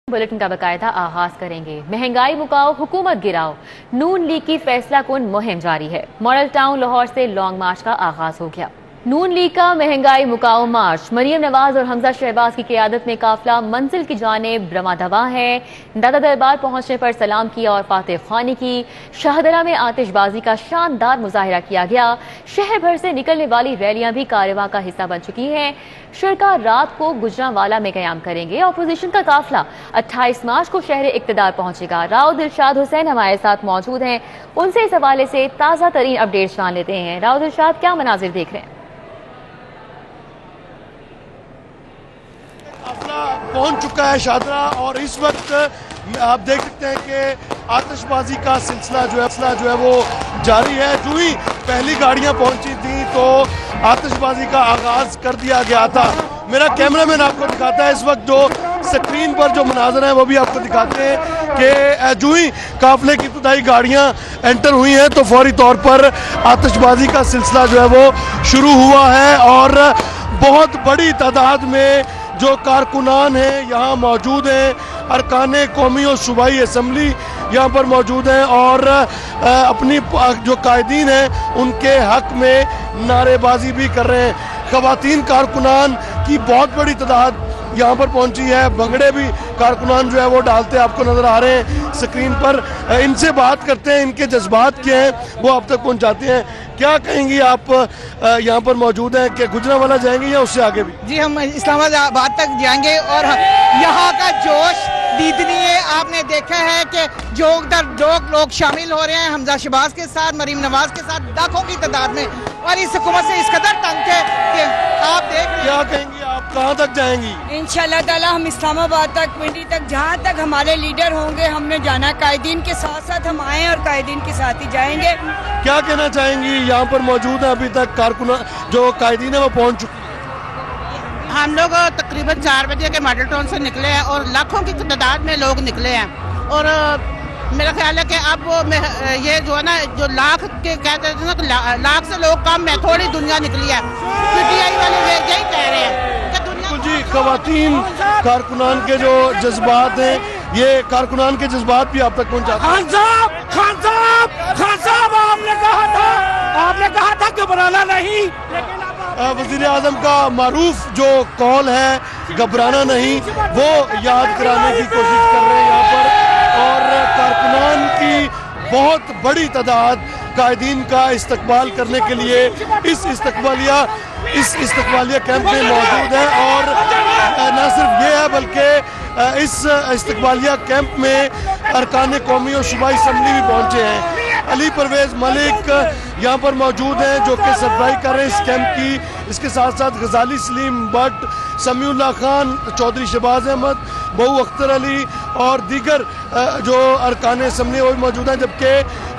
Bulletin का बाकायदा आगाज करेंगे। महंगाई मुकाओ, हुकूमत गिराओ, नून लीग की फैसला कुन मुहिम जारी है। मॉडल टाउन लाहौर से लॉन्ग मार्च का आगाज हो गया। नून लीग का महंगाई मुकाओ मार्च मरियम नवाज और हमजा शहबाज की क़ियादत में काफिला मंजिल की जानिब रमा दवा है। दादा दरबार पहुंचने पर सलाम किया और फातिह ख्वानी की। शाहदरा में आतिशबाजी का शानदार मुजाहिरा किया गया। शहर भर से निकलने वाली रैलियां भी कारवां का हिस्सा बन चुकी हैं। शुरका रात को गुजरांवाला में क़याम करेंगे। अपोजिशन का काफिला 28 मार्च को शहर इक्तदार पहुंचेगा। राव दिलशाद हुसैन हमारे साथ मौजूद हैं, उनसे इस हवाले से ताज़ा तरीन अपडेट्स जान लेते हैं। राव दिलशाद, क्या मनाजिर देख रहे हैं? पहुंच चुका है शाहदरा और इस वक्त आप देख सकते हैं कि आतिशबाजी का सिलसिला जो है वो जारी है। जो ही पहली गाड़ियां पहुंची थी तो आतिशबाजी का आगाज कर दिया गया था। मेरा कैमरामैन आपको दिखाता है इस वक्त जो स्क्रीन पर जो मनाज़र है वो भी आपको दिखाते हैं कि जो ही काफिले की इब्तदाई गाड़ियां एंटर हुई हैं तो फौरी तौर पर आतिशबाजी का सिलसिला जो है वो शुरू हुआ है और बहुत बड़ी तादाद में जो कारकुनान हैं यहाँ मौजूद हैं। अरकाने कौमी और सूबाई असम्बली यहाँ पर मौजूद हैं और अपनी जो कायदीन हैं उनके हक में नारेबाजी भी कर रहे हैं। ख़वातीन कारकुनान की बहुत बड़ी तादाद यहाँ पर पहुँची है। भंगड़े भी कारकुनान जो है वो डालते आपको नज़र आ रहे हैं स्क्रीन पर। इनसे बात करते हैं, इनके जज्बात क्या हैं वो आप तक पहुँचाते हैं। क्या कहेंगी आप यहाँ पर मौजूद हैं कि गुजरांवाला जाएंगे या उससे आगे भी? जी, हम इस्लामाबाद तक जाएंगे और यहाँ का जोश दीदनी है। आपने देखा है कि जो लोग शामिल हो रहे हैं हमजा शहबाज के साथ, मरीम नवाज के साथ, लाखों की तादाद में, और इस हुकूमत से इस कदर तंग है कि आप देख रहे हैं। क्या कहेंगी आप, कहाँ तक जाएंगी? इंशाल्लाह ताला हम इस्लामाबाद तक, पिंडी तक, जहाँ तक हमारे लीडर होंगे हमने जाना। कायदीन के साथ साथ हम आए और कायदीन के साथ ही जाएंगे। क्या कहना चाहेंगी? यहाँ पर मौजूद है अभी तक कारकुनान जो कायदीन है वो पहुँच चुकी है। हम लोग तकरीबन 4 बजे के मॉडल टाउन से निकले हैं और लाखों की तादाद में लोग निकले हैं और मेरा ख्याल है कि अब वो ये जो है ना, जो लाख के कहते हैं ना, लाख से लोग कम है, थोड़ी दुनिया निकली है। पीटीआई वाले यही कह रहे हैं कि दुनिया जी खवातीन कारकुनान के जो जज्बात हैं, ये कारकुनान के जज्बात भी आप तक पहुँचाते हैं। खान साहब आपने कहा था घबराना नहीं। वज़ीर आज़म का मारूफ जो कॉल है घबराना नहीं, वो याद कराने की कोशिश कर रहे हैं यहाँ पर। और कारकुनान की बहुत बड़ी तादाद कायदीन का इस्तकबाल करने के लिए इस इस्तकबालिया कैंप में मौजूद है। और न सिर्फ ये है बल्कि इस इस्तकबालिया कैंप में अरकान कौमी और सूबाई असम्बली भी पहुँचे हैं। अली परवेज मलिक यहाँ पर मौजूद हैं जो कि सरबराही कर रहे हैं इस कैंप की। इसके साथ साथ गजाली सलीम भट्ट, समीउल्लाह खान, चौधरी शहबाज अहमद, बहू अख्तर अली और दीगर जो अरकान असम्बली वो भी मौजूद हैं। जबकि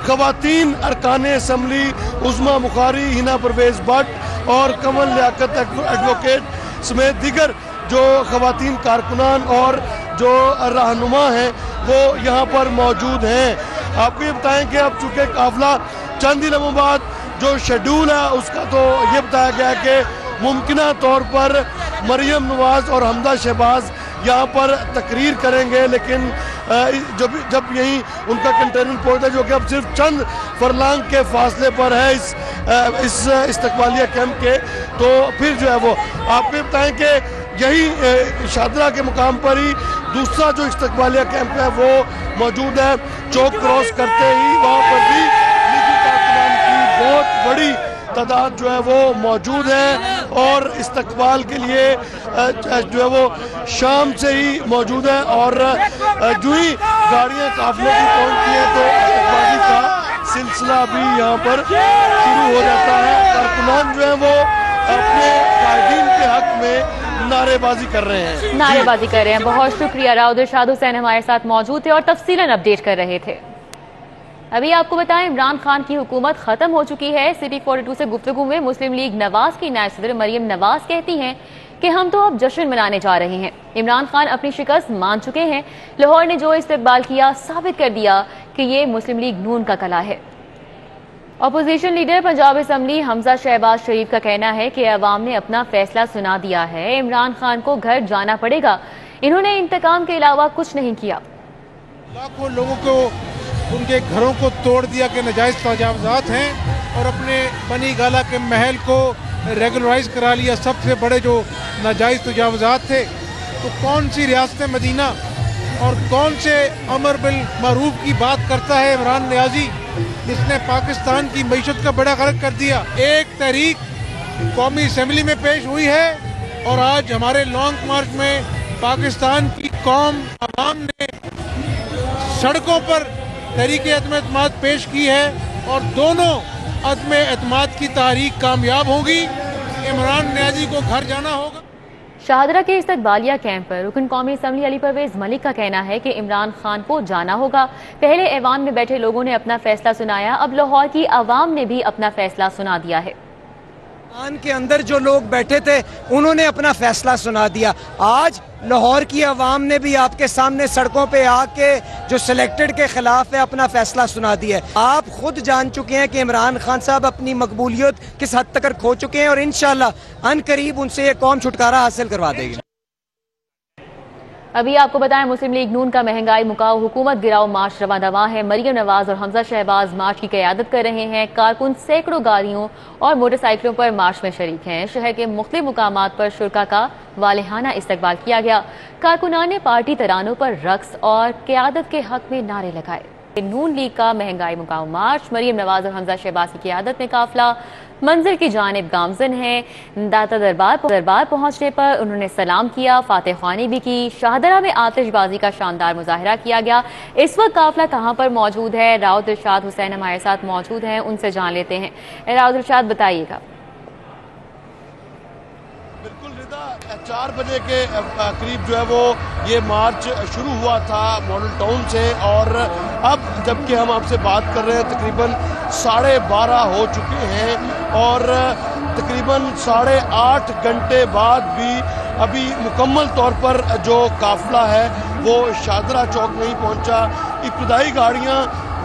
खवातीन अरकान असम्बली उस्मा बुखारी, हिना परवेज भट्ट और कमल लियाकत एडवोकेट समेत दीगर जो खवातीन कारकुनान और जो रहनुमा हैं वो यहाँ पर मौजूद हैं। आपको ये बताएं कि अब चूँकि काफिला चंद दिनों बाद जो शेड्यूल है उसका तो ये बताया गया है कि मुमकिना तौर पर मरियम नवाज और हमजा शहबाज यहाँ पर तकरीर करेंगे, लेकिन जब यहीं उनका कंटेनमेंट पॉइंट है जो कि अब सिर्फ चंद फरलांग के फासले पर है इस इस्तकबालिया कैंप के, तो फिर जो है वो आपको ये बताएं कि यही शाहदरा के मुकाम पर ही दूसरा जो इस्तकबालिया कैंप है वो मौजूद है। चौक क्रॉस करते ही वहाँ पर भी लीगी कारकुनान की बहुत बड़ी तादाद जो है वो मौजूद है और इस्तकबाल के लिए जो है वो शाम से ही मौजूद है। और जो ही गाड़ियाँ काफिले की पहुँचती हैं तो इस्तकबाली का सिलसिला भी यहाँ पर शुरू हो जाता है। कारकुनान जो है वो अपने कायदीन के हक में नारेबाजी कर रहे हैं। बहुत शुक्रिया। राव दिलशाद हुसैन हमारे साथ मौजूद थे और तफसीलन अपडेट कर रहे थे। अभी आपको बताएं, इमरान खान की हुकूमत खत्म हो चुकी है। सिटी 42 से गुफ्तगू में मुस्लिम लीग नवाज की नायब सदर मरियम नवाज कहती हैं कि हम तो अब जश्न मनाने जा रहे हैं। इमरान खान अपनी शिकस्त मान चुके हैं। लाहौर ने जो इस्तकबाल किया साबित कर दिया कि ये मुस्लिम लीग नून का कला है। Opposition leader Punjab assembly Hamza Shahbaz Sharif का कहना है कि अवाम ने अपना फैसला सुना दिया है, इमरान खान को घर जाना पड़ेगा। इन्होंने इंतकाम के अलावा कुछ नहीं किया। लाखों लोगों को उनके घरों को तोड़ दिया कि नाजायज तजावुज़ात हैं और अपने बनी गाला के महल को रेगुलराइज करा लिया। सबसे बड़े जो नाजायज तजावुज़ात थे, तो कौन सी रियासत मदीना और कौन से अमर बिल मारूफ की बात करता है इमरान नियाज़ी, जिसने पाकिस्तान की मईशत का बड़ा गर्क कर दिया। एक तहरीक कौमी असम्बली में पेश हुई है और आज हमारे लॉन्ग मार्च में पाकिस्तान की कौम अवाम ने सड़कों पर तहरीक अदम एतमाद पेश की है और दोनों अदम एतमाद की तहरीक कामयाब होगी। इमरान नियाज़ी को घर जाना होगा। शाहदरा के इस्तकबालिया कैंप पर रुकन कौमी असम्बली अली परवेज मलिक का कहना है कि इमरान खान को जाना होगा। पहले ऐवान में बैठे लोगों ने अपना फैसला सुनाया, अब लाहौर की आवाम ने भी अपना फैसला सुना दिया है। ऐवान के अंदर जो लोग बैठे थे उन्होंने अपना फैसला सुना दिया। आज लाहौर की आवाम ने भी आपके सामने सड़कों पे आके जो सिलेक्टेड के खिलाफ है अपना फैसला सुना दिया है। आप खुद जान चुके हैं कि इमरान खान साहब अपनी मकबूलियत किस हद तक खो चुके हैं और इंशाअल्लाह अनकरीब उनसे ये कौम छुटकारा हासिल करवा देगी। अभी आपको बताएं, मुस्लिम लीग नून का महंगाई मुकाओ हुकूमत गिराओ मार्च रवा दवा है। मरियम नवाज और हमजा शहबाज मार्च की क़यादत कर रहे हैं। कारकुन सैकड़ों गाड़ियों और मोटरसाइकिलों पर मार्च में शरीक हैं। शहर के मुख्तलिफ मुकामात पर शुरका का वालेहाना इस्तकबाल किया गया। कारकुनान ने पार्टी तरानों पर रक्स और क़यादत के हक में नारे लगाए। नून लीग का महंगाई मुकाओ मार्च, मरियम नवाज और हमजा शहबाज की क़यादत में काफिला मंजिल की जानिब गामजन है। दाता दरबार पहुंचने पर उन्होंने सलाम किया, फातह ख्वानी भी की। शाहदरा में आतिशबाजी का शानदार मुजाहरा किया गया। इस वक्त काफिला कहां पर मौजूद है? राउत इरशाद हुसैन हमारे साथ मौजूद हैं, उनसे जान लेते हैं। राउत इरशाद, बताइएगा। बिल्कुल रिदा, 4 बजे के करीब जो है वो ये मार्च शुरू हुआ था मॉडल टाउन से और अब जबकि हम आपसे बात कर रहे हैं तकरीबन 12:30 हो चुके हैं और तकरीबन 8.5 घंटे बाद भी अभी मुकम्मल तौर पर जो काफिला है वो शाहदरा चौक नहीं पहुंचा। इब्तदाई गाड़ियां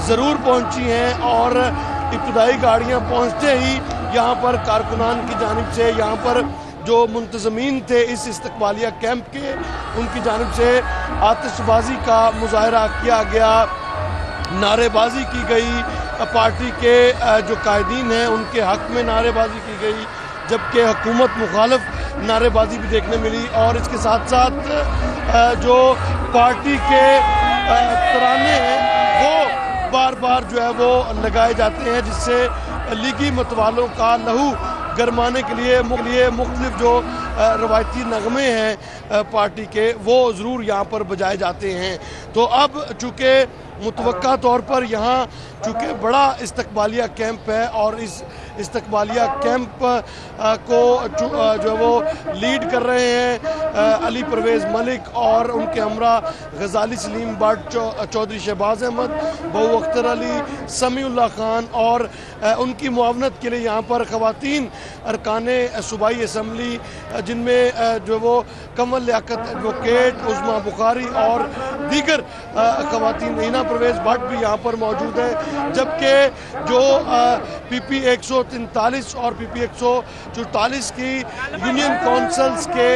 ज़रूर पहुंची हैं और इब्तदाई गाड़ियां पहुंचते ही यहाँ पर कारकुनान की जानिब से यहाँ पर जो मुंतज़मीन थे इस इस्तकबालिया कैंप के, उनकी जानिब से आतिशबाजी का मुजाहरा किया गया, नारेबाजी की गई। पार्टी के जो कायदीन हैं उनके हक में नारेबाजी की गई, जबकि हुकूमत मुखालिफ नारेबाजी भी देखने मिली। और इसके साथ साथ जो पार्टी के तराने हैं वो बार बार जो है वो लगाए जाते हैं, जिससे लीगी मतवालों का लहू गरमाने के लिए मुख्तलिफ जो रवायती नगमे हैं पार्टी के वो ज़रूर यहाँ पर बजाए जाते हैं। तो अब चूँकि मुतवक्का तौर पर यहाँ चूँकि बड़ा इस्तकबालिया कैंप है और इस इस्तकबालिया कैंप को जो है वो लीड कर रहे हैं अली परवेज़ मलिक और उनके हमरा गजाली सलीम भट्ट, चौधरी शहबाज अहमद, बहू अख्तर अली, समीउल्लाह खान और उनकी मुआवनत के लिए यहाँ पर ख़वातीन अरकाने सूबाई असम्बली जिनमें जो वो कमल लियाकत एडवोकेट, उज़मा बुखारी और दीगर ख़वातीन, हीना परवेज़ भट्ट भी यहाँ पर मौजूद है। जबकि जो PP 143 और PP 144 की यूनियन काउंसिल्स के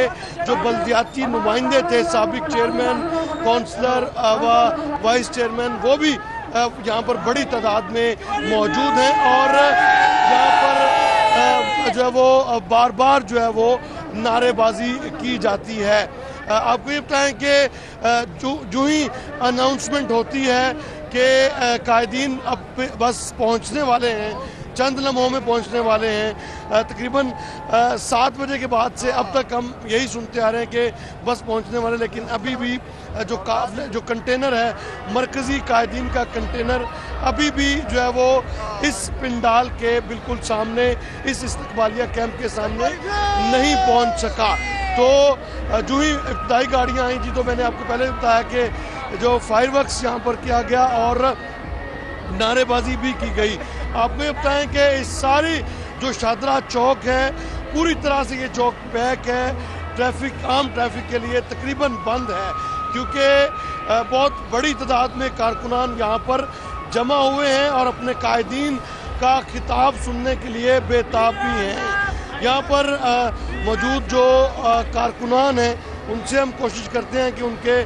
जो बल्दियाती नुमाइंदे थे, साबिक चेयरमैन, काउंसलर व वाइस चेयरमैन, वो भी यहाँ पर बड़ी तादाद में मौजूद हैं और यहाँ पर जो है वो बार बार जो है वो नारेबाजी की जाती है। आपको ये बताएं कि जो ही अनाउंसमेंट होती है कि कायदीन अब बस पहुंचने वाले हैं, चंद लम्हों में पहुंचने वाले हैं, तकरीबन 7 बजे के बाद से अब तक हम यही सुनते आ रहे हैं कि बस पहुंचने वाले, लेकिन अभी भी जो कंटेनर है, मरकज़ी कायदीन का कंटेनर अभी भी जो है वो इस पिंडाल के बिल्कुल सामने, इस इस्तकबालिया कैंप के सामने नहीं पहुंच सका। तो जो ही इब्तदाई गाड़ियाँ आई थी तो मैंने आपको पहले बताया कि जो फायरवर्क्स यहाँ पर किया गया और नारेबाजी भी की गई। आपको ये बताएं कि इस सारी जो शाहदरा चौक है पूरी तरह से ये चौक पैक है, ट्रैफिक आम ट्रैफिक के लिए तकरीबन बंद है, क्योंकि बहुत बड़ी तादाद में कारकुनान यहाँ पर जमा हुए हैं और अपने कायदीन का खिताब सुनने के लिए बेताब भी हैं। यहाँ पर मौजूद जो कारकुनान हैं ان سے ہم کوشش کرتے ہیں کہ ان کے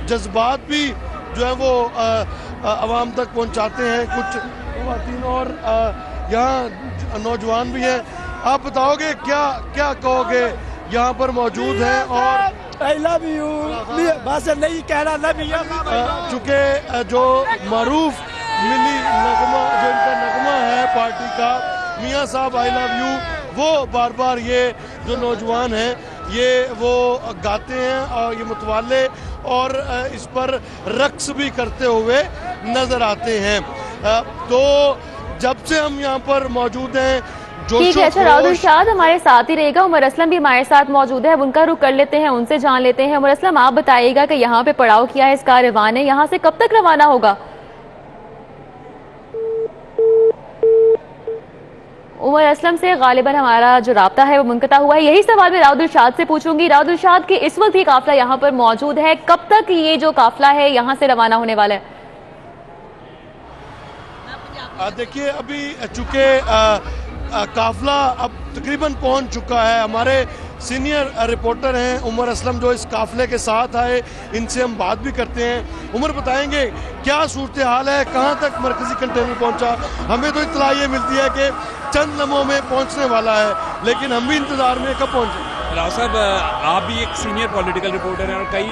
جذبات بھی جو ہے وہ عوام تک پہنچاتے ہیں. کچھ خواتین اور یہاں نوجوان بھی ہیں. آپ بتاؤ گے کیا کہو گے یہاں پر موجود ہیں؟ اور I love you. بس نہیں کہنا love you. چونکہ جو معروف ملی نغمہ جو ان کا نغمہ ہے پارٹی کا میاں صاحب آئی لو یو، وہ بار بار یہ جو نوجوان ہیں یہ وہ گاتے ہیں اور یہ متوالے اور اس پر رقص بھی کرتے ہوئے نظر آتے ہیں. تو جب سے ہم یہاں پر موجود ہیں ٹھیک ہے. اچھا راؤد ارشاد ہمارے ساتھ ہی رہے گا. عمر اسلم بھی ہمارے ساتھ موجود ہے. اب ان کا رخ کر لیتے ہیں، ان سے جان لیتے ہیں. عمر اسلم آپ بتائیے گا کہ یہاں پہ پڑاؤ کیا ہے اس کا روانہ، یہاں سے کب تک روانہ ہوگا؟ عمر اسلم سے غالباً ہمارا جو رابطہ ہے وہ منقطع ہوا ہے. یہی سوال میں راؤد ارشاد سے پوچھوں گی. راؤد ارشاد کہ اس وقت یہ قافلہ یہاں پر موجود ہے، کب تک یہ جو قافلہ ہے یہاں سے روانہ ہونے والا ہے؟ دیکھیے ابھی چونکہ قافلہ اب تقریباً پہنچ چکا ہے. ہمارے سینئر رپورٹر ہیں عمر اسلم جو اس قافلے کے ساتھ آئے، ان سے ہم بات بھی کرتے ہیں. عمر بتائیں گے کیا صورتحال ہے، کہاں تک مرکزی کنٹینر پہنچا؟ ہمیں تو اطلاع یہ ملتی ہے کہ چند لمحوں میں پہنچنے والا ہے، لیکن ہم بھی انتظار میں کب پہنچے. راؤ صاحب آپ بھی ایک سینئر پولیٹیکل رپورٹر ہیں اور کئی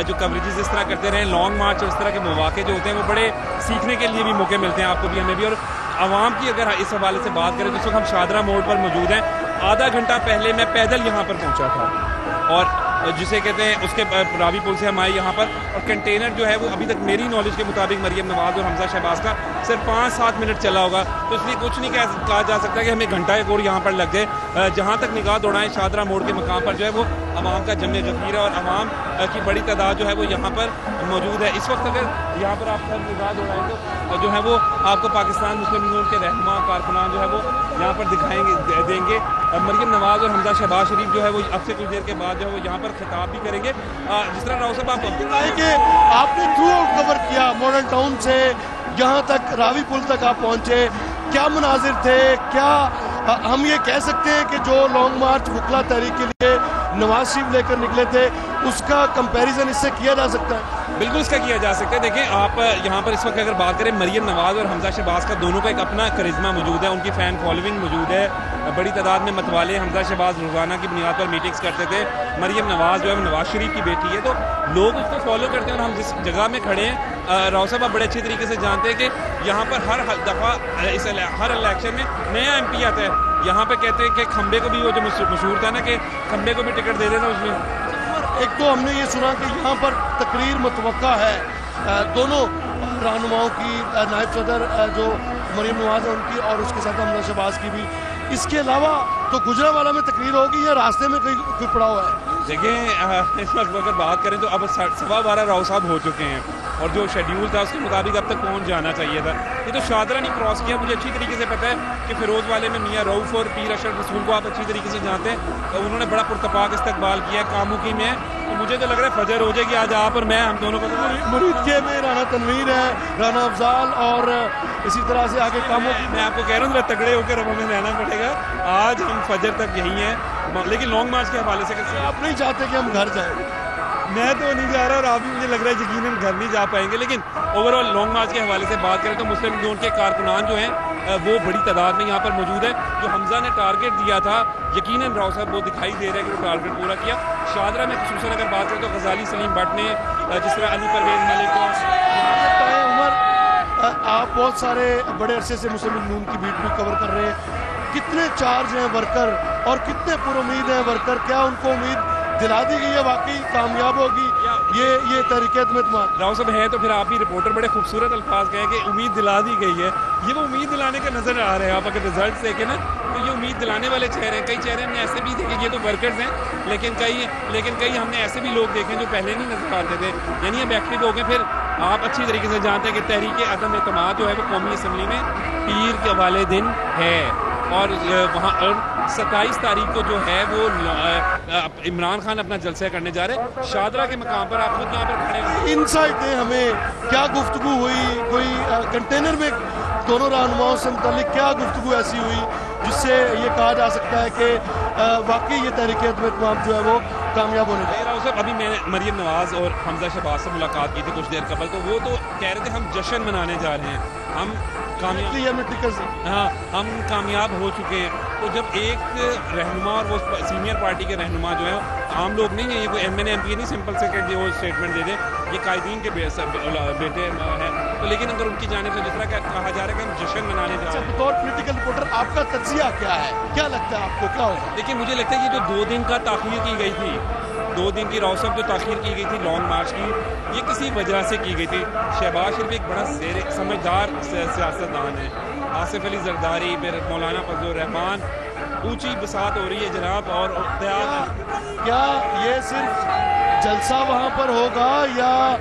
جو کوریجز اس طرح کرتے رہے، لانگ مارچ اور اس طرح کے مواقع جو ہوتے ہیں وہ بڑے سیکھنے کے لیے بھی موقع ملتے ہیں آپ کو بھی، ہمیں بھی. اور عوام کی اگر اس حوالے سے بات کریں تو اس وقت ہم شادرہ موڑ پر موجود ہیں. آدھا گھنٹہ پہلے میں پیدل یہاں پر پہنچا تھا اور جسے کہتے ہیں اس کے راوی پل سے ہم آئے یہاں پر. اور کنٹینر جو ہے وہ ابھی تک میری نالج کے مطابق مریم نواز اور حمزہ شہباز کا صرف 5-7 منٹ چلا ہوگا، تو اس لیے کچھ نہیں کہا جا سکتا کہ ہمیں گھنٹہ ایک اور یہاں پر لگ جائے. جہاں تک نگاہ دوڑائیں شادرہ موڑ کے مقام پر جو ہے وہ عوام کا جمع غفیر ہے اور عوام کی بڑی تعداد جو ہے وہ یہاں پر موجود ہے. اس وقت اگر یہاں پر آپ نگاہ دوڑائیں تو جو ہے وہ آپ کو پاکستان مسلم یونین کے رہنما کارکنان جو ہے وہ یہاں پر دیں گے. مریم نواز اور حمزہ شہباز شریف جو ہے وہ اب سے کچھ دیر کے بعد جو ہے وہ یہاں پر خطاب بھی کریں گے. جس طرح راؤ صاحب آپ بتائیں کہ آپ نے تھرو آؤٹ کور کیا ماڈل ٹاؤن سے یہاں تک راوی پل تک آپ پہنچے، کیا مناظر تھے؟ کیا ہم یہ کہہ سکتے ہیں کہ جو لانگ مارچ وکلا تحریک کے لیے نواز شریف لے کر نکلے تھے اس کا کمپیریزن اس سے کیا جا سکتا ہے؟ بالکل اس کا کیا جا سکتا ہے. دیکھیں آپ یہاں پر اس وقت اگر بات کریں مریم نواز اور حمزہ شہباز کا دونوں کا ایک اپنا کرزمہ موجود ہے، ان کی فین فالوئنگ موجود ہے. بڑی تعداد میں متوالے حمزہ شہباز روزانہ کی بنیاد پر میٹنگز کرتے تھے. مریم نواز جو ہے نواز شریف کی بیٹی ہے تو لوگ اس کو فالو کرتے ہیں. اور ہم جس جگہ میں کھڑے ہیں راؤ صاحب آپ بڑے اچھی طریقے سے جانتے ہیں کہ یہاں پر ہر دفعہ ہر الیکشن میں نیا ایم پی آتا ہے. یہاں پہ کہتے ہیں کہ کھمبے کو بھی وہ جو مشہور تھا نا کہ کھمبے کو بھی ٹکٹ دے دینا اس میں. ایک تو ہم نے یہ سنا کہ یہاں پر تقریر متوقع ہے دونوں رہنماؤں کی، نائب صدر جو مریم نواز ہے ان کی اور اس کے ساتھ حمزہ شہباز کی بھی. اس کے علاوہ تو گجرانوالہ میں تقریر ہوگی یا راستے میں کوئی پڑاؤ ہے؟ دیکھیں اس وقت اگر بات کریں تو اب 12:15 راؤ صاحب ہو چکے ہیں اور جو شیڈیول تھا اس کے مطابق اب تک پہنچ جانا چاہیے تھا. یہ تو شادرہ نہیں کراس کیا. مجھے اچھی طریقے سے پتہ ہے کہ فیروز والے میں میاں رؤف اور پیر اشرف رسول کو آپ اچھی طریقے سے جانتے ہیں. انہوں نے بڑا پرتپاک استقبال کیا ہے. کاموکی میں مجھے تو لگ رہا ہے فجر ہو جائے گی آج آپ اور میں، ہم دونوں کو. مرید میں رانا تنویر ہے، رانا افضال اور اسی طرح سے آگے کاموکی. میں آپ کو کہہ رہا ہوں تگڑے ہو کر اب ہمیں رہنا پڑے گا. آج ہم فجر تک یہی ہیں لیکن لانگ مارچ کے حوالے سے آپ نہیں چاہتے کہ ہم گھر جائیں؟ میں تو نہیں جا رہا اور آپ بھی مجھے لگ رہا ہے یقیناً گھر نہیں جا پائیں گے. لیکن اوور آل لانگ مارچ کے حوالے سے بات کریں تو مسلم یونین کے کارکنان جو ہیں وہ بڑی تعداد میں یہاں پر موجود ہے. جو حمزہ نے ٹارگٹ دیا تھا یقیناً راؤ صاحب وہ دکھائی دے رہا ہے کہ وہ ٹارگٹ پورا کیا. شادرہ میں خصوصاً اگر بات کریں تو غزالی سلیم بٹ نے جس طرح علی پرویز ملک کو. عمر آپ بہت سارے بڑے عرصے سے مسلم یونین کی بیٹ بھی کور کر رہے ہیں. کتنے چارج ہیں ورکر اور کتنے پر امید ہیں ورکر؟ کیا ان کو امید دلا دی گئی ہے واقعی کامیاب ہوگی یہ تحریک اعتماد؟ راؤ صاحب ہے تو پھر آپ بھی رپورٹر بڑے خوبصورت الفاظ کہیں کہ امید دلا دی گئی ہے. یہ وہ امید دلانے کا نظر آ رہا ہے. آپ اگر رزلٹس دیکھیں نا تو یہ امید دلانے والے چہرے ہیں. کئی چہرے ہم نے ایسے بھی دیکھے یہ تو ورکرز ہیں لیکن کئی ہم نے ایسے بھی لوگ دیکھے جو پہلے نہیں نظر آتے تھے. یعنی اب ایکٹیو ہو گئے. پھر آپ اچھی طریقے سے جانتے ہیں کہ تحریک عدم اعتماد جو ہے وہ قومی اسمبلی میں پیر کے والے دن ہے اور وہاں 27 تاریخ کو جو ہے وہ عمران خان اپنا جلسہ کرنے جا رہے ہیں شادرہ کے مقام پر. آپ خود یہاں پر کھڑے ہیں. انسائٹ دیں ہمیں کیا گفتگو ہوئی؟ کوئی کنٹینر میں دونوں رہنماؤں سے متعلق کیا گفتگو ایسی ہوئی جس سے یہ کہا جا سکتا ہے کہ واقعی یہ تحریک اعتماد جو ہے وہ کامیاب ہونے صاحب ابھی میں نے مریم نواز اور حمزہ شہباز سے ملاقات کی تھی کچھ دیر قبل، تو وہ تو کہہ رہے تھے ہم جشن منانے جا رہے ہیں، ہم کامیاب ہو چکے ہیں. تو جب ایک رہنما اور وہ سینئر پارٹی کے رہنما جو ہیں عام لوگ نہیں ہیں، یہ کوئی ایم پی نہیں سمپل سیکرٹری وہ اسٹیٹمنٹ دے دیں یہ قائدین کے بیٹے ہیں، تو لیکن اگر ان کی جانب سے جس طرح کہا جا رہا ہے کہ ہم جشن منانے جا رہے ہیں. بطور پولیٹیکل رپورٹر آپ کا تجزیہ کیا ہے؟ کیا لگتا ہے آپ کو کیا ہوگا؟ دیکھیے مجھے لگتا ہے یہ جو 2 دن کا تاخیر کی گئی تھی، 2 دن کی روسب جو تاخیر کی گئی تھی لانگ مارچ کی، یہ کسی وجہ سے کی گئی تھی. شہباز شریف ایک بڑا سمجھدار سیاستدان ہے، آصف علی زرداری، پھر مولانا فضل الرحمان، اونچی بساط ہو رہی ہے جناب. اور کیا یہ صرف جلسہ وہاں پر ہوگا یا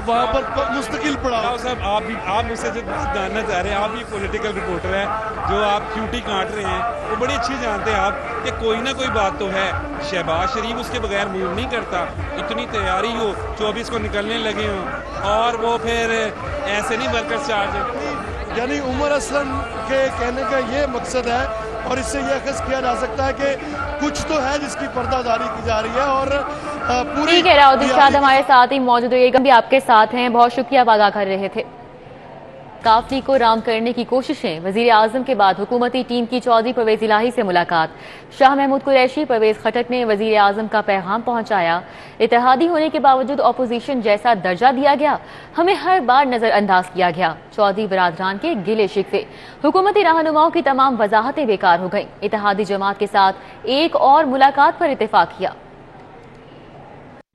وہاں پر مستقل پڑا؟ صاحب آپ مجھ سے جاننا چاہ رہے ہیں، آپ بھی پولیٹیکل رپورٹر ہیں، جو آپ کیوٹی کاٹ رہے ہیں وہ بڑی اچھی جانتے ہیں آپ کہ کوئی نہ کوئی بات تو ہے. شہباز شریف اس کے بغیر موو نہیں کرتا، اتنی تیاری ہو 24 کو نکلنے لگے ہوں اور وہ پھر ایسے نہیں ورکرز چارج. یعنی عمر اسلم کے کہنے کا یہ مقصد ہے اور اس سے یہ اخذ کیا جا سکتا ہے کہ کچھ تو ہے جس کی پردہ داری کی جا رہی ہے. اور پوری راؤدی شاد ہمارے ساتھ ہی موجود ہوئے گا بھی آپ کے ساتھ ہیں، بہت شکریہ آپ آگاہ کر رہے تھے. کافلی کو رام کرنے کی کوششیں، وزیر اعظم کے بعد حکومتی ٹیم کی چودھری پرویز الہی سے ملاقات. شاہ محمود قریشی، پرویز خٹک نے وزیر اعظم کا پیغام پہنچایا. اتحادی ہونے کے باوجود اپوزیشن جیسا درجہ دیا گیا، ہمیں ہر بار نظر انداز کیا گیا. چودھری برادران کے گلے شکوے، حکومتی رہنماؤں کی تمام وضاحتیں بیکار ہو گئیں. اتحادی جماعت کے ساتھ ایک اور ملاقات پر اتفاق کیا.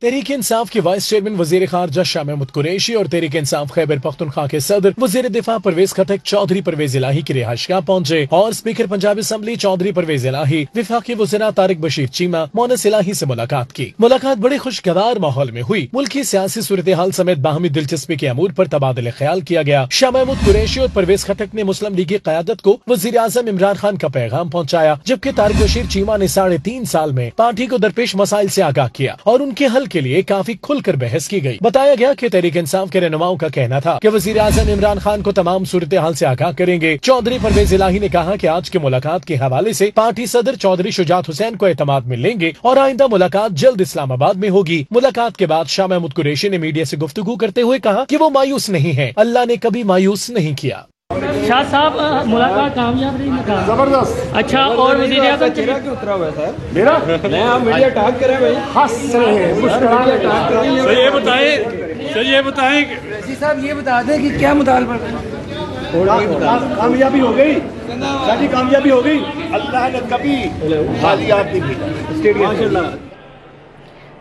تحریک انصاف کے وائس چیئرمین وزیر خارجہ شاہ محمود قریشی اور تحریک انصاف خیبر پختونخوا کے صدر وزیر دفاع پرویز خٹک چودھری پرویز الہی کی رہائش گاہ پہنچے اور اسپیکر پنجاب اسمبلی چودھری پرویز الہی، وفاقی وزراء طارق بشیر چیمہ، مونس الہی سے ملاقات کی. ملاقات بڑے خوشگوار ماحول میں ہوئی. ملکی سیاسی صورتحال سمیت باہمی دلچسپی کے امور پر تبادلہ خیال کیا گیا. شاہ محمود قریشی اور پرویز خٹک نے مسلم لیگ کی قیادت کو وزیر اعظم عمران خان کا پیغام پہنچایا، جبکہ طارق بشیر چیمہ نے 3.5 سال میں پارٹی کو درپیش مسائل سے آگاہ کیا اور ان کے حل کے لیے کافی کھل کر بحث کی گئی. بتایا گیا کہ تحریک انصاف کے رہنماؤں کا کہنا تھا کہ وزیر اعظم عمران خان کو تمام صورتحال سے آگاہ کریں گے. چودھری پرویز الہی نے کہا کہ آج کی ملاقات کے حوالے سے پارٹی صدر چودھری شجاعت حسین کو اعتماد میں لیں گے اور آئندہ ملاقات جلد اسلام آباد میں ہوگی. ملاقات کے بعد شاہ محمود قریشی نے میڈیا سے گفتگو کرتے ہوئے کہا کہ وہ مایوس نہیں ہے، اللہ نے کبھی مایوس نہیں کیا. شاہ صاحب ملاقات کامیاب رہی؟ زبردست. اچھا، اور وزیر اعظم چہرہ کیوں اترا ہوا ہے صاحب؟ میرا میں آپ میڈیا ٹاک کریں بھائی، ہنس رہے ہیں، مسکرا رہے ہیں. تو یہ بتائیں ریسی صاحب، یہ بتا دیں کہ کیا مطالبہ کامیابی ہو گئی؟ شادی کامیابی ہو گئی، اللہ نے کبھی خالیات نہیں بھیجا.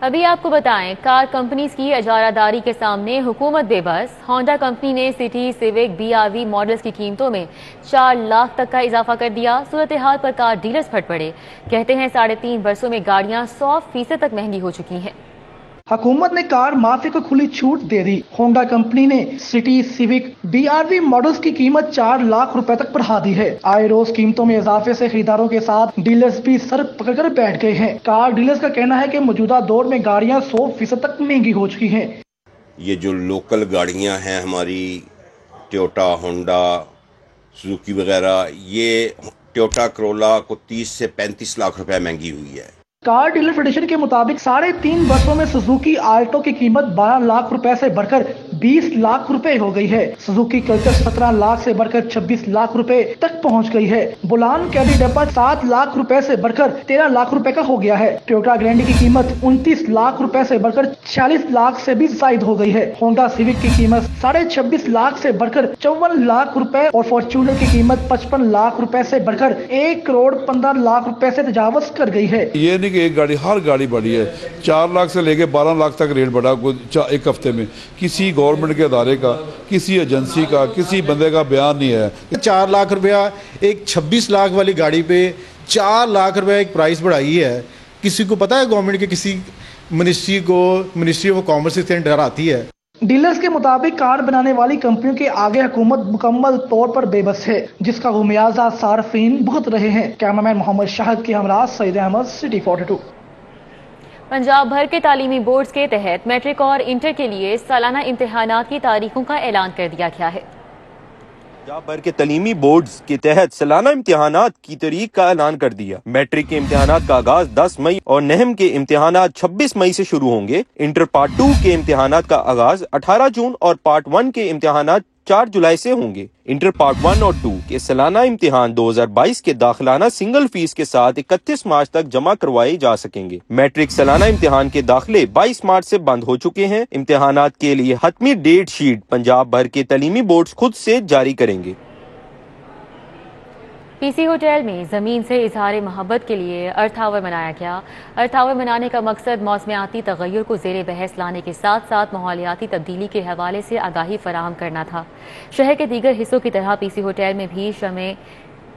ابھی آپ کو بتائیں، کار کمپنیز کی اجارہ داری کے سامنے حکومت بے بس. ہونڈا کمپنی نے سٹی، سیوک، BRV ماڈلز کی قیمتوں میں 4 لاکھ تک کا اضافہ کر دیا. صورتحال پر کار ڈیلرز پھٹ پڑے، کہتے ہیں 3.5 برسوں میں گاڑیاں 100% تک مہنگی ہو چکی ہیں. حکومت نے کار مافی کو کھلی چھوٹ دے دی. ہونڈا کمپنی نے سٹی، سیوک، BRV ماڈلز کی قیمت 4 لاکھ روپے تک بڑھا دی ہے. آئے روز قیمتوں میں اضافے سے خریداروں کے ساتھ ڈیلرز بھی سر پکڑ کر بیٹھ گئے ہیں. کار ڈیلرز کا کہنا ہے کہ موجودہ دور میں گاڑیاں 100% تک مہنگی ہو چکی ہیں. یہ جو لوکل گاڑیاں ہیں ہماری ٹویوٹا، ہونڈا، سوزوکی وغیرہ، یہ ٹویوٹا کرولا کو 30 سے 35 لاکھ روپے مہنگی ہوئی ہے. کار ڈیلر فیڈریشن کے مطابق 3.5 برسوں میں سوزوکی آلٹو کی قیمت 12 لاکھ روپے سے بڑھ کر 20 لاکھ روپے ہو گئی ہے. سوزوکی کلچر 17 لاکھ سے بڑھ کر 26 لاکھ روپے تک پہنچ گئی ہے. بولان کیڈی ڈپا 7 لاکھ روپے سے بڑھ کر 13 لاکھ روپے کا ہو گیا ہے. ٹویوٹا گرینڈی کی قیمت 29 لاکھ روپے سے بڑھ کر 46 لاکھ سے بھی زائد ہو گئی ہے. ہونڈا سیوک کی قیمت 26.5 لاکھ سے بڑھ کر 54 لاکھ روپے اور فارچونر کی قیمت 55 لاکھ روپے سے بڑھ کر 1 کروڑ 15 لاکھ روپے سے تجاوز کر گئی ہے. یہ نہیں کہ ایک گاڑی، ہر گاڑی بڑھی ہے. 4 لاکھ سے لے کے 12 لاکھ تک ریٹ بڑھا ایک ہفتے میں. کسی گورنمنٹ کے ادارے کا، کسی ایجنسی کا، کسی بندے کا بیان نہیں ہے. 4 لاکھ روپیہ ایک 26 لاکھ والی گاڑی پہ 4 لاکھ روپے ایک پرائز بڑھائی ہے. کسی کو پتا ہے گورنمنٹ کے کسی منسٹری آف کامرس سے ڈر آتی ہے؟ ڈیلرز کے مطابق کار بنانے والی کمپنیوں کے آگے حکومت مکمل طور پر بے بس ہے، جس کا خمیازہ صارفین بھگت رہے ہیں. کیمرامین محمد شاہد کے ہمراہ سعید احمد، سٹی 42. پنجاب بھر کے تعلیمی بورڈز کے تحت میٹرک اور انٹر کے لیے سالانہ امتحانات کی تاریخوں کا اعلان کر دیا گیا ہے. पंजाब भर के तालीमी बोर्ड्स के तहत सालाना इम्तिहानात की तारीख का ऐलान कर दिया। मैट्रिक के इम्तिहानात का आगाज 10 मई और नहम के इम्तिहानात 26 मई से शुरू होंगे। इंटर पार्ट 2 के इम्तिहानात का आगाज 18 जून और पार्ट 1 के इम्तिहानात 4 जुलाई से होंगे। इंटर पार्ट 1 और 2 के सालाना इम्तिहान 2022 के दाखिलाना सिंगल फीस के साथ 31 मार्च तक जमा करवाए जा सकेंगे। मैट्रिक सालाना इम्तिहान के दाखिले 22 मार्च से बंद हो चुके हैं। इम्तिहानात के लिए हतमी डेट शीट पंजाब भर के तालीमी बोर्ड खुद से जारी करेंगे। पीसी होटल में ज़मीन से इजहार मोहब्बत के लिए अर्थ आवर मनाया गया। अर्थ आवर मनाने का मकसद मौसमियाती तगय्युर को ज़ेरे बहस लाने के साथ साथ माहौलियाती तब्दीली के हवाले से आगाही फराहम करना था। शहर के दीगर हिस्सों की तरह पीसी होटल में भी शमे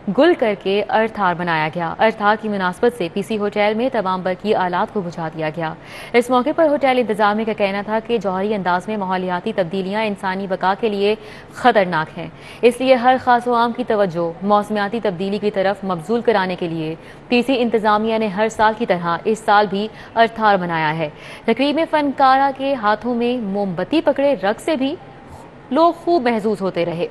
गुल करके अर्थार बनाया गया। अर्थार की मुनासबत से पीसी होटल में तमाम बरकी आलात को बुझा दिया गया। इस मौके पर होटल इंतजामिया का कहना था कि जौहरी अंदाज में माहौलियाती तब्दीलियाँ इंसानी बका के लिए खतरनाक हैं, इसलिए हर खास व आम की तवज्जो मौसमियाती तब्दीली की तरफ मबजूल कराने के लिए पीसी इंतजामिया ने हर साल की तरह इस साल भी अर्थार बनाया है। तकरीब में फनकारा के हाथों में मोमबत्ती पकड़े रक्स से भी लोग खूब महसूस होते रहे।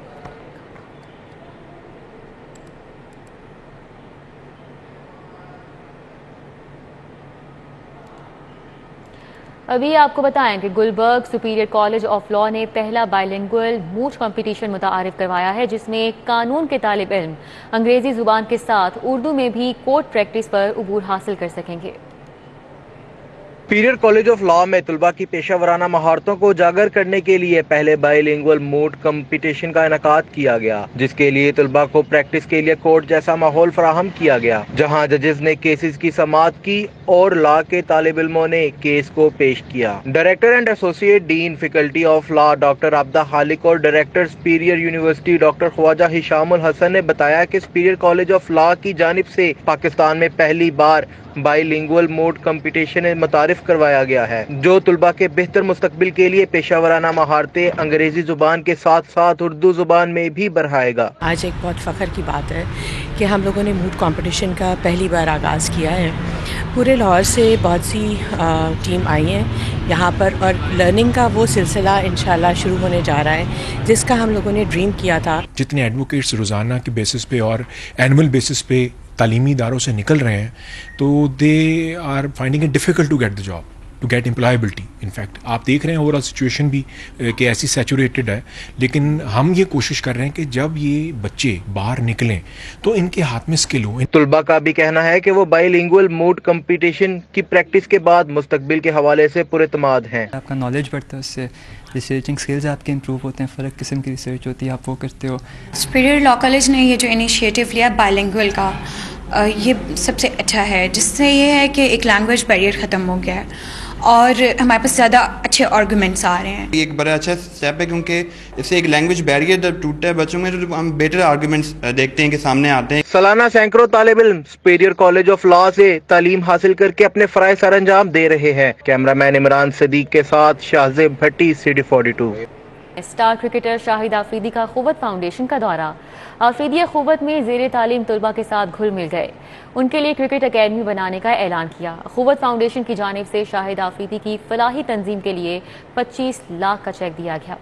अभी आपको बताएं कि Gulberg superior college of law ने पहला बाइलिंगुअल मूट कंपटीशन मुतारिफ करवाया है, जिसमें कानून के तालिब इल्म अंग्रेजी जुबान के साथ उर्दू में भी कोर्ट प्रैक्टिस पर उबूर हासिल कर सकेंगे। सुपीरियर कॉलेज ऑफ लॉ में तलबा की पेशा वराना महारतों को उजागर करने के लिए पहले बाइलिंगुअल मूट कंपटीशन का इनेकाद किया गया, जिसके लिए तलबा को प्रैक्टिस के लिए कोर्ट जैसा माहौल फराहम किया गया, जहां जजेस ने केसेस की समाअत की और लॉ के तालिब इल्मों ने केस को पेश किया। Director and associate dean faculty of law doctor Abda Khaliq और director Superior University doctor Khwaja Hishamul Hasan ने बताया कि सुपीरियर कॉलेज ऑफ लॉ की जानिब से पाकिस्तान में पहली बार बाइलिंगुअल मोड कंपटीशन मुतारिफ करवाया गया है, जो तलबा के बेहतर मुस्तकबिल के लिए पेशावराना महारतें अंग्रेजी जुबान के साथ साथ उर्दू जुबान में भी बढ़ाएगा। आज एक बहुत फ़ख्र की बात है कि हम लोगों ने मूड कंपटीशन का पहली बार आगाज़ किया है। पूरे लाहौर से बहुत सी टीम आई हैं यहाँ पर और लर्निंग का वो सिलसिला इंशाल्लाह शुरू होने जा रहा है, जिसका हम लोगों ने ड्रीम किया था। जितने एडवोकेट्स रोज़ाना के बेसिस पे और एनुअल बेसिस पे तालीमी इदारों से निकल रहे हैं, तो they are finding it difficult to get the job, to get employability. In fact आप देख रहे हैं ओवरऑल सिचुएशन भी कि ऐसी सैचुरेटेड है, लेकिन हम ये कोशिश कर रहे हैं कि जब ये बच्चे बाहर निकलें तो इनके हाथ में स्किल हो। तलबा का भी कहना है कि वो बाइलिंगुअल मूड कंपटीशन की प्रैक्टिस के बाद मुस्तकबिल के हवाले से पुरएतमाद हैं। आपका नॉलेज बढ़ता है, उससे रिसर्चिंग स्किल्स आपके इंप्रूव होते हैं, फ़र्क किस्म की रिसर्च होती है, आप वो करते हो। सुपीरियर लॉ कॉलेज ने ये जो इनिशिएटिव लिया बाइलिंगुअल का, ये सबसे अच्छा है, जिससे ये है कि एक लैंग्वेज बैरियर ख़त्म हो गया है और हमारे पास ज़्यादा अच्छे आर्गूमेंट्स आ रहे हैं। ये एक बड़ा अच्छा स्टेप है, क्योंकि इससे एक लैंग्वेज बैरियर जब टूटता है बच्चों में, तो हम बेटर आर्गूमेंट्स देखते हैं कि सामने आते हैं। सालाना सैकड़ों तालिब इल्म सुपीरियर कॉलेज ऑफ लॉ से तालीम हासिल करके अपने फराइज़ सर अंजाम दे रहे हैं। कैमरामैन इमरान सदीक के साथ शाहजेब भट्टी, CD42। Star cricketer Shahid Afridi का खुवत फाउंडेशन का दौरा। आफरीदी खुवत में ज़ेरे तालीम तलबा के साथ घुल मिल गए, उनके लिए क्रिकेट अकेडमी बनाने का ऐलान किया। खुवत फाउंडेशन की जानिब से शाहिद आफरीदी की फलाही तंजीम के लिए 25 लाख का चेक दिया गया।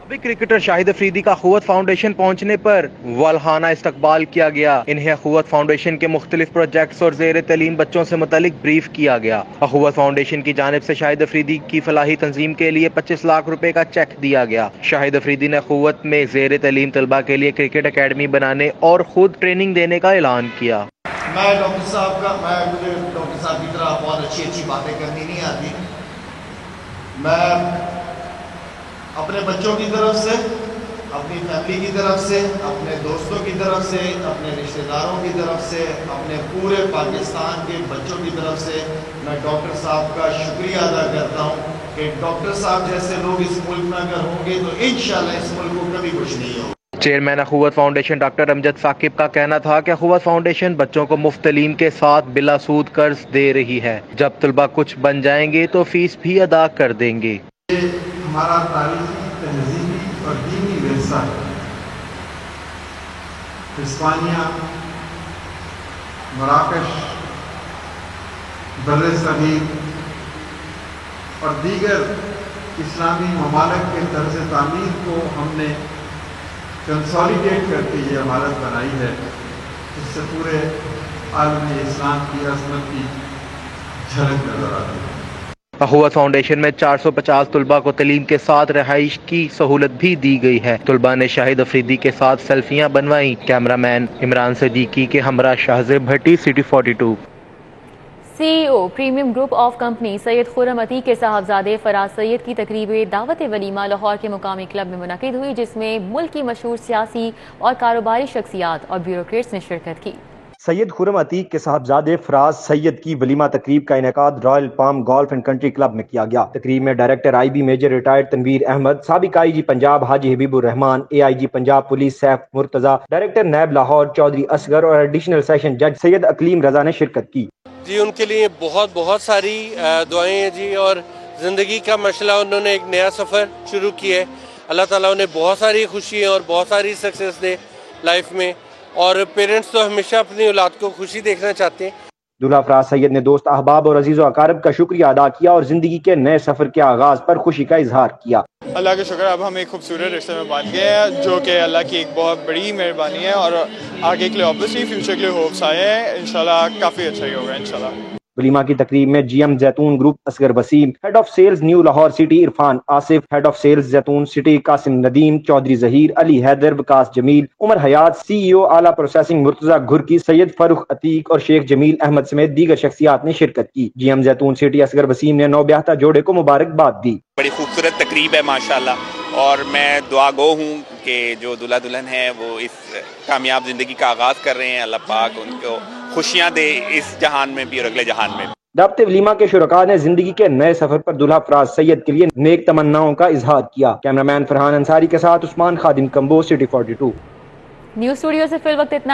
अभी क्रिकेटर शाहिद अफरीदी का खुवत फाउंडेशन पहुंचने पर वालहाना इस्तकबाल किया गया। इन्हें खुवत फाउंडेशन के मुख्तलिफ प्रोजेक्ट्स और ज़ेरे तलीम बच्चों से मुतालिक ब्रीफ किया गया। खुवत फाउंडेशन की जानिब से शाहिद अफरीदी की फलाही तंजीम के लिए 25 लाख रुपए का चेक दिया गया। शाहिद अफरीदी ने खुवत में ज़ेरे तलीम तलबा के लिए क्रिकेट अकेडमी बनाने और खुद ट्रेनिंग देने का ऐलान किया। मुझे डॉक्टर साहब की तरह बहुत अच्छी बातें करनी नहीं आती। मैं अपने बच्चों की तरफ से, अपनी फैमिली की तरफ से, अपने दोस्तों की तरफ से, अपने रिश्तेदारों की तरफ से, अपने पूरे पाकिस्तान के बच्चों की तरफ से मैं डॉक्टर साहब का शुक्रिया अदा करता हूँ कि डॉक्टर साहब जैसे लोग इस मुल्क में अगर होंगे तो इंशाल्लाह इस मुल्क को कभी कुछ नहीं होगा। Chairman अखुवत foundation doctor Amjad Saqib का कहना था कि अखुवत फाउंडेशन बच्चों को मुफ्त तालीम के साथ बिला सूद कर्ज दे रही है। जब तलबा कुछ बन जाएंगे तो फीस भी अदा कर देंगे। हमारा तारीखी, तहजीबी और दीनी विरसा है। हिस्पानिया, मराकश, बर्रे सगीर और दीगर इस्लामी ममालिक के तर्ज तामीर को हमने कंसोलिडेट करके ये इमारत बनाई है, इससे पूरे आलम इस्लाम की अजमत की झलक नजर आती है। अखुवत फाउंडेशन में 450 तुलबा को तालीम के साथ रहाइश की सहूलत भी दी गई है। तुलबा ने शाहिद अफरीदी के साथ सेल्फियां बनवाई। कैमरामैन इमरान सदीकी के हमरा Shahzeb Bhatti, City 42। CEO Premium Group of Company Syed Khurram Atiq के साहबजादे फराज सैयद की तकरीब दावत वलीमा लाहौर के मुकामी क्लब में मुनक़िद हुई, जिसमें मुल्क की मशहूर सियासी और कारोबारी शख्सियात और ब्यूरोक्रेट्स ने शिरकत की। सैयद खुर्रम अतीक के साहबजादे फराज सैयद की वलीमा तकरीब का इनेकाद Royal Palm Golf and Country Club में किया गया। तकरीब में director IB major retired Tanveer Ahmad, साबिक IG Punjab Haji Habibur Rehman, AIG Punjab police Saif Murtaza, director NAB Lahore Chaudhry Asghar और एडिशनल सेशन जज सैयद अकलीम रजा ने शिरकत की। जी उनके लिए बहुत सारी दुआएं हैं जी, और ज़िंदगी का मसला उन्होंने एक नया सफ़र शुरू किया है। अल्लाह ताला उन्हें बहुत सारी खुशी और बहुत सारी सक्सेस दे लाइफ में, और पेरेंट्स तो हमेशा अपनी औलाद को खुशी देखना चाहते हैं। दूल्हा फराज सैयद ने दोस्त अहबाब और अजीज़ व अकारब का शुक्रिया अदा किया और जिंदगी के नए सफ़र के आगाज़ पर खुशी का इजहार किया। अल्लाह का शुक्र, अब हम एक खूबसूरत रिश्ते में बांध गए हैं, जो कि अल्लाह की एक बहुत बड़ी मेहरबानी है, और आगे के लिए ऑब्वियसली फ्यूचर के लिए होप्स आए हैं। इंशाल्लाह काफ़ी अच्छा ही होगा इंशाल्लाह। वलीमा की तकरीब में GM Zaitoon group Asghar Waseem, head of sales new Lahore city Irfan Asif, head of sales Zaitoon city Qasim Nadeem, Chaudhry Zaheer, Ali Haider, Vikas Jameel, Umar Hayat, CEO Aala processing Murtaza Ghurki, Syed Farrukh Ateeq और शेख जमील अहमद समेत दीगर शख्सियात ने शिरकत की। GM जैतून सिटी असगर वसीम ने नौब्याहता जोड़े को मुबारकबाद दी। बड़ी खूबसूरत तकरीब है माशाल्लाह, और मैं दुआ गो हूँ कि जो दूल्हा दुल्हन है वो इस कामयाब जिंदगी का आगाज कर रहे हैं, अल्लाह पाक उनको खुशियाँ दे इस जहान में भी और अगले जहान में। दावत वलीमा के शुरका ने जिंदगी के नए सफर पर दूल्हा फराज सैयद के लिए नेक तमन्नाओं का इजहार किया। कैमरामैन फरहान अंसारी के साथ उस्मान खादिम कंबो, सिटी 42। न्यूज स्टूडियो से फिल वक्त इतना ही।